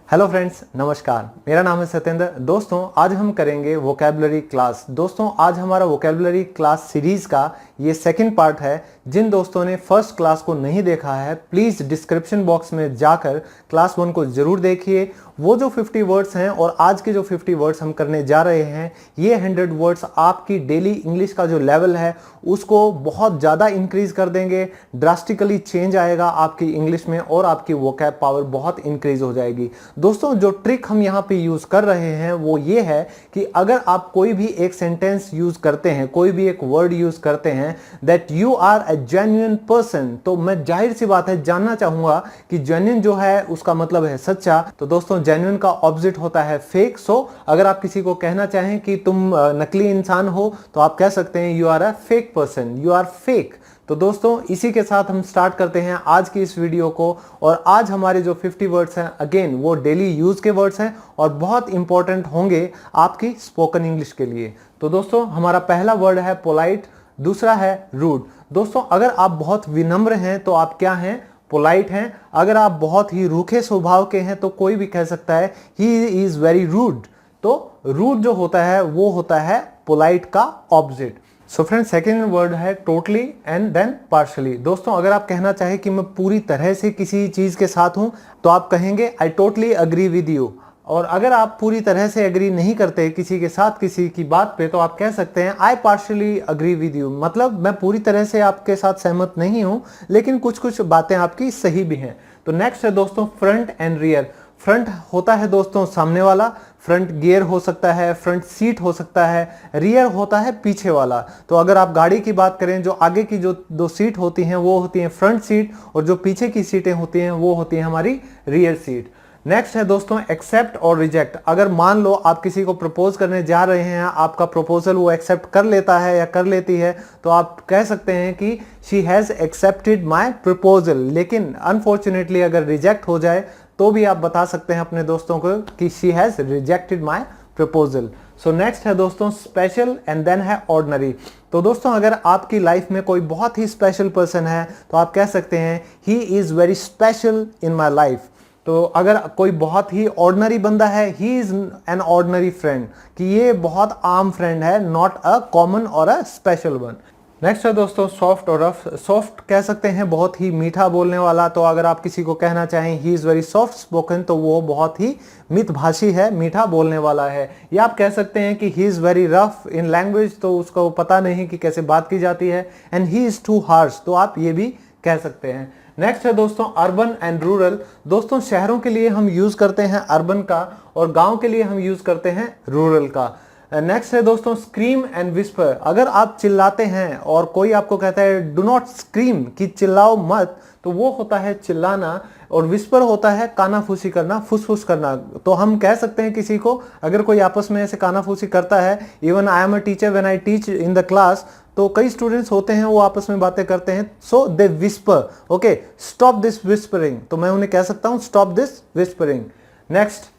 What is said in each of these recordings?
Hello friends, नमस्कार। मेरा नाम है सत्येंद्र। दोस्तों, आज हम करेंगे वोकैबुलरी क्लास। दोस्तों, आज हमारा वोकैबुलरी क्लास सीरीज का ये सेकंड पार्ट है। जिन दोस्तों ने फर्स्ट क्लास को नहीं देखा है, प्लीज़ डिस्क्रिप्शन बॉक्स में जाकर क्लास 1 को ज़रूर देखिए। वो जो 50 वर्ड्स हैं और आज के जो 50 वर्ड्स हम करने जा रहे हैं, ये 100 वर्ड्स आपकी डेली इंग्लिश का जो लेवल है उसको बहुत ज़्यादा इंक्रीज़ कर देंगे। ड्रास्टिकली चेंज आएगा आपकी इंग्लिश में और आपकी वोकैब पावर बहुत इंक्रीज़ हो जाएगी। दोस्तों, जो ट्रिक हम यहाँ पे यूज़ कर रहे हैं वो ये है कि अगर आप कोई भी एक सेंटेंस यूज़ करते हैं, कोई भी एक वर्ड यूज़ करते हैं, that you are a genuine person, तो मैं जाहिर सी बात है जानना चाहूँगा कि जेन्युइन जो है उसका मतलब है सच्चा। तो दोस्तों, जेन्युइन का ऑपोजिट होता है फेक। सो अगर आप किसी को कहना चाहें कि तुम नकली इंसान हो तो आप कह सकते हैं you are a fake person, you are fake. तो दोस्तों, इसी के साथ हम स्टार्ट करते हैं आज की इस वीडियो को। और आज हमारे जो 50 वर्ड्स हैं, अगेन वो डेली यूज के वर्ड्स हैं और बहुत इंपॉर्टेंट होंगे आपकी स्पोकन इंग्लिश के लिए। तो दोस्तों, हमारा पहला वर्ड है पोलाइट, दूसरा है रूड। दोस्तों, अगर आप बहुत विनम्र हैं तो आप क्या हैं? पोलाइट हैं। अगर आप बहुत ही रूखे स्वभाव के हैं तो कोई भी कह सकता है ही इज वेरी रूड। तो रूड जो होता है वो होता है पोलाइट का opposite. So friend, second word है टोटली एंड देन पार्शली। दोस्तों, अगर आप कहना चाहें कि मैं पूरी तरह से किसी चीज के साथ हूं तो आप कहेंगे I totally agree with you. और अगर आप पूरी तरह से एग्री नहीं करते किसी के साथ किसी की बात पे तो आप कह सकते हैं आई पार्शली अग्री विद यू। मतलब मैं पूरी तरह से आपके साथ सहमत नहीं हूं, लेकिन कुछ कुछ बातें आपकी सही भी हैं। तो नेक्स्ट है दोस्तों फ्रंट एंड रियर। फ्रंट होता है दोस्तों सामने वाला, फ्रंट गियर हो सकता है, फ्रंट सीट हो सकता है। रियर होता है पीछे वाला। तो अगर आप गाड़ी की बात करें, जो आगे की जो दो सीट होती हैं वो होती हैं फ्रंट सीट, और जो पीछे की सीटें होती हैं वो होती हैं हमारी रियर सीट। नेक्स्ट है दोस्तों एक्सेप्ट और रिजेक्ट। अगर मान लो आप किसी को प्रपोज करने जा रहे हैं, आपका प्रपोजल वो एक्सेप्ट कर लेता है या कर लेती है, तो आप कह सकते हैं कि she has accepted my proposal. लेकिन अनफॉर्चुनेटली अगर रिजेक्ट हो जाए तो भी आप बता सकते हैं अपने दोस्तों को कि she has rejected my proposal. So next है दोस्तों स्पेशल एंड देन है ऑर्डिनरी। तो दोस्तों, अगर आपकी लाइफ में कोई बहुत ही स्पेशल पर्सन है तो आप कह सकते हैं he is very special in my life. तो अगर कोई बहुत ही ऑर्डिनरी बंदा है, he is an ordinary friend, कि ये बहुत आम फ्रेंड है, नॉट अ कॉमन और अ स्पेशल वन। नेक्स्ट है दोस्तों सॉफ्ट और रफ। सॉफ्ट कह सकते हैं बहुत ही मीठा बोलने वाला। तो अगर आप किसी को कहना चाहें he is very soft spoken, तो वो बहुत ही मितभाषी है, मीठा बोलने वाला है। या आप कह सकते हैं कि he is very rough in language, तो उसको पता नहीं कि कैसे बात की जाती है। And he is too harsh, तो आप ये भी कह सकते हैं। नेक्स्ट है दोस्तों अर्बन एंड रूरल। दोस्तों, शहरों के लिए हम यूज करते हैं अर्बन का और गांव के लिए हम यूज करते हैं रूरल का। नेक्स्ट है दोस्तों स्क्रीम एंड विस्पर। अगर आप चिल्लाते हैं और कोई आपको कहता है डू नॉट स्क्रीम, कि चिल्लाओ मत, तो वो होता है चिल्लाना। और विस्पर होता है कानाफूसी करना, फुसफुस करना। तो हम कह सकते हैं किसी को, अगर कोई आपस में ऐसे कानाफूसी करता है, even I am a teacher when I teach in the class, तो कई स्टूडेंट्स होते हैं वो आपस में बातें करते हैं, so they whisper, okay, stop this whispering. तो मैं उन्हें कह सकता हूं stop this whispering. Next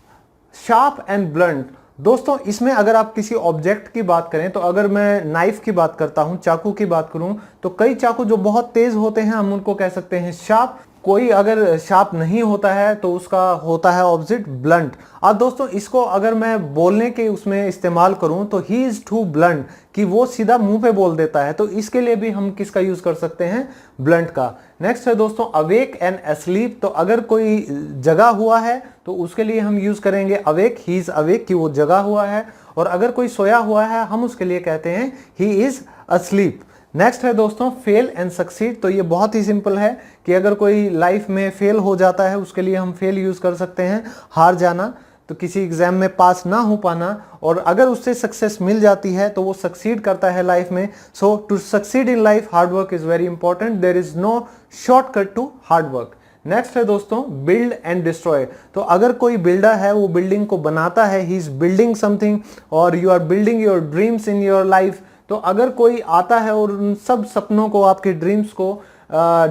sharp and blunt. दोस्तों, इसमें अगर आप किसी ऑब्जेक्ट की बात करें, तो अगर मैं नाइफ की बात करता हूं, चाकू की बात करूं, तो कई चाकू जो बहुत तेज होते हैं हम उनको कह सकते हैं शार्प। कोई अगर शार्प नहीं होता है तो उसका होता है ऑपोजिट ब्लंट। अब दोस्तों, इसको अगर मैं बोलने के उसमें इस्तेमाल करूं तो ही इज टू ब्लंट, कि वो सीधा मुंह पे बोल देता है। तो इसके लिए भी हम किसका यूज कर सकते हैं? ब्लंट का। नेक्स्ट है दोस्तों अवेक एंड अस्लीप। तो अगर कोई जगा हुआ है तो उसके लिए हम यूज करेंगे अवेक, ही इज अवेक, कि वो जगा हुआ है। और अगर कोई सोया हुआ है हम उसके लिए कहते हैं ही इज अस्लीप। नेक्स्ट है दोस्तों फेल एंड सक्सीड। तो ये बहुत ही सिंपल है कि अगर कोई लाइफ में फेल हो जाता है उसके लिए हम फेल यूज कर सकते हैं, हार जाना, तो किसी एग्जाम में पास ना हो पाना। और अगर उससे सक्सेस मिल जाती है तो वो सक्सीड करता है लाइफ में। So to succeed in life hard work is very important, there is no shortcut to hard work. Next है दोस्तों बिल्ड एंड डिस्ट्रॉय। तो अगर कोई बिल्डर है वो बिल्डिंग को बनाता है, ही इज बिल्डिंग समथिंग, और you are building your dreams in your life. तो अगर कोई आता है और उन सब सपनों को, आपके ड्रीम्स को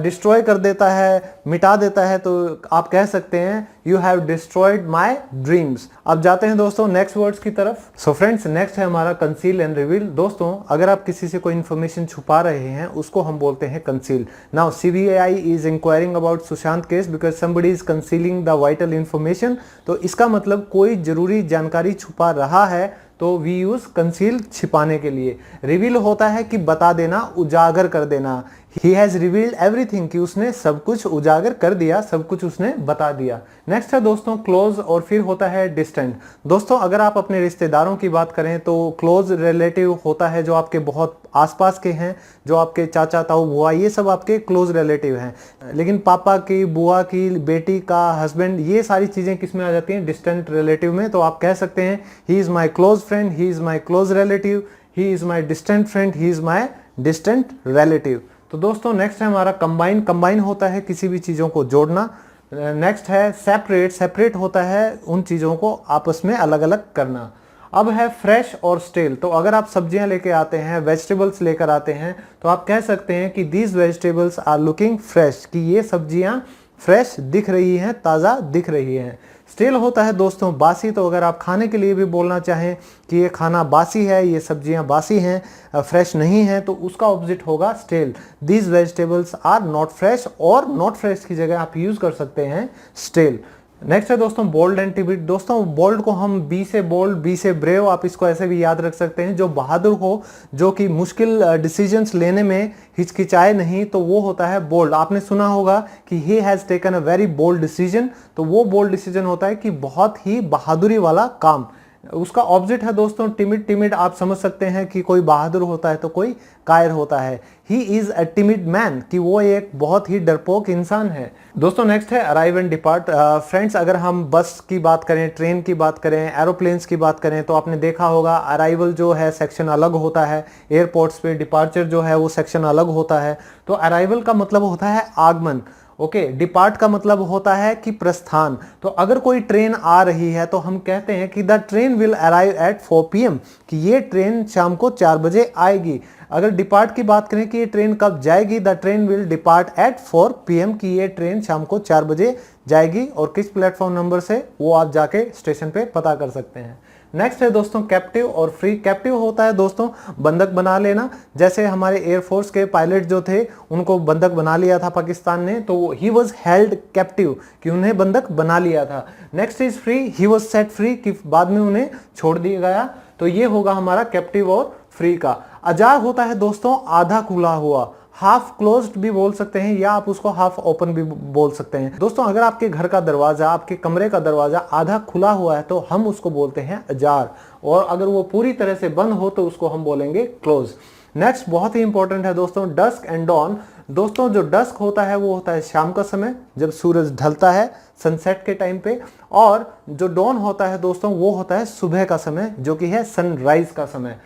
डिस्ट्रॉय कर देता है, मिटा देता है, तो आप कह सकते हैं you have destroyed my dreams. अब जाते हैं दोस्तों नेक्स्ट वर्ड्स की तरफ। सो फ्रेंड्स, नेक्स्ट है हमारा कंसील एंड रिवील। दोस्तों अगर आप किसी से कोई इन्फॉर्मेशन छुपा रहे हैं उसको हम बोलते हैं conceal. Now CBI is enquiring about Sushant case because somebody is concealing the vital information. तो इसका मतलब कोई जरूरी जानकारी छुपा रहा है, तो वी यूज कंसील छिपाने के लिए। रिवील होता है कि बता देना, उजागर कर देना। ही हैज रिवील्ड एवरीथिंग, कि उसने सब कुछ उजागर कर दिया, सब कुछ उसने बता दिया। नेक्स्ट है दोस्तों क्लोज, और फिर होता है डिस्टेंट। दोस्तों अगर आप अपने रिश्तेदारों की बात करें तो क्लोज रिलेटिव होता है जो आपके बहुत आसपास के हैं, जो आपके चाचा ताऊ बुआ, ये सब आपके क्लोज रिलेटिव हैं। लेकिन पापा की, बुआ की बेटी का हस्बैंड, ये सारी चीजें किस में आ जाती हैं? डिस्टेंट रिलेटिव में। तो आप कह सकते हैं he is my close friend, he is my close relative, he is my distant friend, he is my distant relative. तो दोस्तों नेक्स्ट है हमारा कंबाइन। कंबाइन होता है किसी भी चीजों को जोड़ना। नेक्स्ट है सेपरेट। सेपरेट होता है उन चीजों को आपस में अलग अलग करना। अब है फ्रेश और स्टेल। तो अगर आप सब्जियां लेके आते हैं, वेजिटेबल्स लेकर आते हैं, तो आप कह सकते हैं कि these vegetables are looking fresh, कि ये सब्जियां फ्रेश दिख रही हैं, ताज़ा दिख रही हैं। स्टेल होता है दोस्तों बासी। तो अगर आप खाने के लिए भी बोलना चाहें कि ये खाना बासी है, ये सब्जियां बासी हैं, फ्रेश नहीं है, तो उसका ऑपोजिट होगा stale. These vegetables are not fresh, और नॉट फ्रेश की जगह आप यूज कर सकते हैं स्टेल। नेक्स्ट है दोस्तों बोल्ड एंड टिमिड। दोस्तों बोल्ड को हम बी से बोल्ड, बी से ब्रेव, आप इसको ऐसे भी याद रख सकते हैं। जो बहादुर हो, जो कि मुश्किल डिसीजंस लेने में हिचकिचाए नहीं, तो वो होता है बोल्ड। आपने सुना होगा कि he has taken a very bold decision, तो वो बोल्ड डिसीजन होता है कि बहुत ही बहादुरी वाला काम। उसका ऑपोजिट है दोस्तों टिमिड। टिमिड आप समझ सकते हैं कि कोई बहादुर होता है तो कोई कायर होता है। He is a timid man, कि वो एक बहुत ही डरपोक इंसान है। दोस्तों नेक्स्ट है अराइव एंड डिपार्ट। फ्रेंड्स अगर हम बस की बात करें, ट्रेन की बात करें, एरोप्लेन्स की बात करें, तो आपने देखा होगा अराइवल जो है सेक्शन अलग होता है एयरपोर्ट्स पे, डिपार्चर जो है वो सेक्शन अलग होता है। तो अराइवल का मतलब होता है आगमन, ओके। डिपार्ट का मतलब होता है कि प्रस्थान। तो अगर कोई ट्रेन आ रही है तो हम कहते हैं कि the train will arrive at 4 PM, कि ये ट्रेन शाम को 4 बजे आएगी। अगर डिपार्ट की बात करें कि ये ट्रेन कब जाएगी, the train will depart at 4 PM, कि ये ट्रेन शाम को 4 बजे जाएगी। और किस प्लेटफॉर्म नंबर से, वो आप जाके स्टेशन पे पता कर सकते हैं। नेक्स्ट है दोस्तों कैप्टिव और फ्री। कैप्टिव होता है दोस्तों बंधक बना लेना। जैसे हमारे एयरफोर्स के पायलट जो थे, उनको बंधक बना लिया था पाकिस्तान ने, तो ही वॉज हेल्ड कैप्टिव, कि उन्हें बंधक बना लिया था। Next is free, he was set free, कि बाद में उन्हें छोड़ दिया गया। तो ये होगा हमारा कैप्टिव और फ्री का। अजार होता है दोस्तों आधा खुला हुआ, हाफ क्लोज्ड भी बोल सकते हैं, या आप उसको हाफ ओपन भी बोल सकते हैं। दोस्तों अगर आपके घर का दरवाजा, आपके कमरे का दरवाजा आधा खुला हुआ है तो हम उसको बोलते हैं अजार, और अगर वो पूरी तरह से बंद हो तो उसको हम बोलेंगे क्लोज। नेक्स्ट बहुत ही इंपॉर्टेंट है दोस्तों डस्क एंड डॉन। दोस्तों जो डस्क होता है वो होता है शाम का समय, जब सूरज ढलता है सनसेट के टाइम पे, और जो डॉन होता है दोस्तों वो होता है सुबह का समय, जो कि है सनराइज का समय।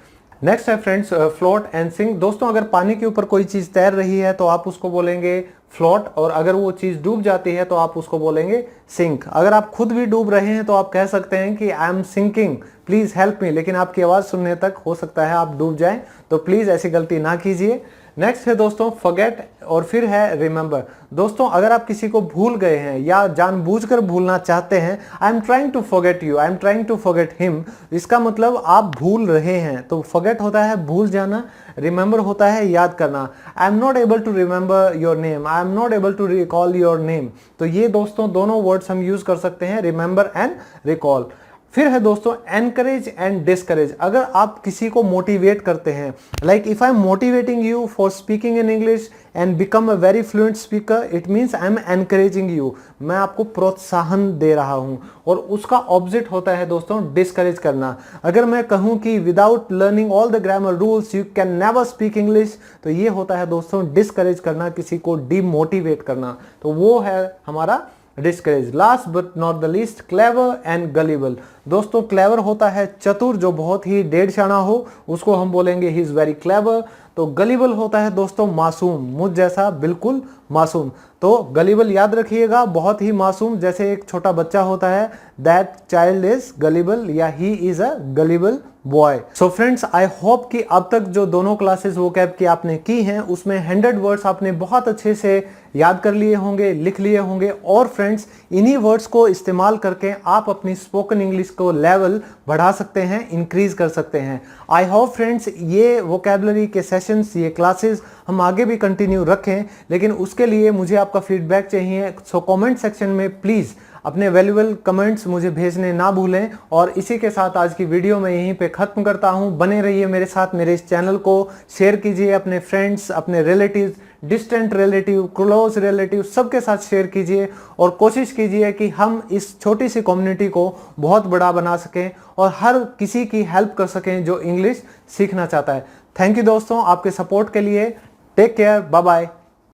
नेक्स्ट है फ्रेंड्स फ्लोट एंड सिंक। दोस्तों अगर पानी के ऊपर कोई चीज तैर रही है तो आप उसको बोलेंगे फ्लोट, और अगर वो चीज डूब जाती है तो आप उसको बोलेंगे सिंक। अगर आप खुद भी डूब रहे हैं तो आप कह सकते हैं कि I am sinking, please help me, लेकिन आपकी आवाज सुनने तक हो सकता है आप डूब जाएं, तो प्लीज ऐसी गलती ना कीजिए। नेक्स्ट है दोस्तों फॉरगेट, और फिर है रिमेंबर। दोस्तों अगर आप किसी को भूल गए हैं या जानबूझकर भूलना चाहते हैं, I am trying to forget you, I am trying to forget him, इसका मतलब आप भूल रहे हैं। तो फॉरगेट होता है भूल जाना, रिमेंबर होता है याद करना। I am not able to remember your name, I am not able to recall your name. तो ये दोस्तों दोनों वर्ड्स हम यूज कर सकते हैं, रिमेंबर एंड रिकॉल। फिर है दोस्तों एनकरेज एंड डिस्करेज। अगर आप किसी को मोटिवेट करते हैं, like if I am motivating you for speaking in English and become a very fluent speaker, it means I am encouraging you, मैं आपको प्रोत्साहन दे रहा हूं। और उसका ऑपोजिट होता है दोस्तों डिस्करेज करना। अगर मैं कहूं कि without learning all the grammar rules you can never speak English, तो ये होता है दोस्तों डिस्करेज करना, किसी को डिमोटिवेट करना। तो वो है हमारा discourage. Last but not the least clever and gullible. दोस्तों क्लेवर होता है चतुर, जो बहुत ही डेढ़शाना हो, उसको हम बोलेंगे ही इज वेरी क्लेवर। तो गलिबल होता है दोस्तों मासूम, मुझ जैसा बिल्कुल मासूम। तो गलिबल याद रखिएगा, बहुत ही मासूम, जैसे एक छोटा बच्चा होता है, दैट चाइल्ड इज गलिबल या he is a gullible boy. So friends, I hope कि अब तक जो दोनों क्लासेस वोकैब की आपने की हैं उसमें 100 वर्ड्स आपने बहुत अच्छे से याद कर लिए होंगे, लिख लिए होंगे। और फ्रेंड्स, इन्हीं वर्ड्स को इस्तेमाल करके आप अपनी स्पोकन इंग्लिश को लेवल बढ़ा सकते हैं, इंक्रीज कर सकते हैं। आई होप फ्रेंड्स ये वोकैबुलरी के सेशंस, ये क्लासेस हम आगे भी कंटिन्यू रखें, लेकिन उसके लिए मुझे आपका फीडबैक चाहिए। सो कमेंट सेक्शन में प्लीज़ अपने वैल्यूएबल कमेंट्स मुझे भेजने ना भूलें। और इसी के साथ आज की वीडियो मैं यहीं पे ख़त्म करता हूं। बने रहिए मेरे साथ, मेरे इस चैनल को शेयर कीजिए अपने फ्रेंड्स, अपने relatives, distant relative, close relative, सबके साथ शेयर कीजिए और कोशिश कीजिए कि हम इस छोटी सी कम्युनिटी को बहुत बड़ा बना सकें और हर किसी की हेल्प कर सकें जो इंग्लिश सीखना चाहता है। थैंक यू दोस्तों आपके सपोर्ट के लिए। Take care, bye bye.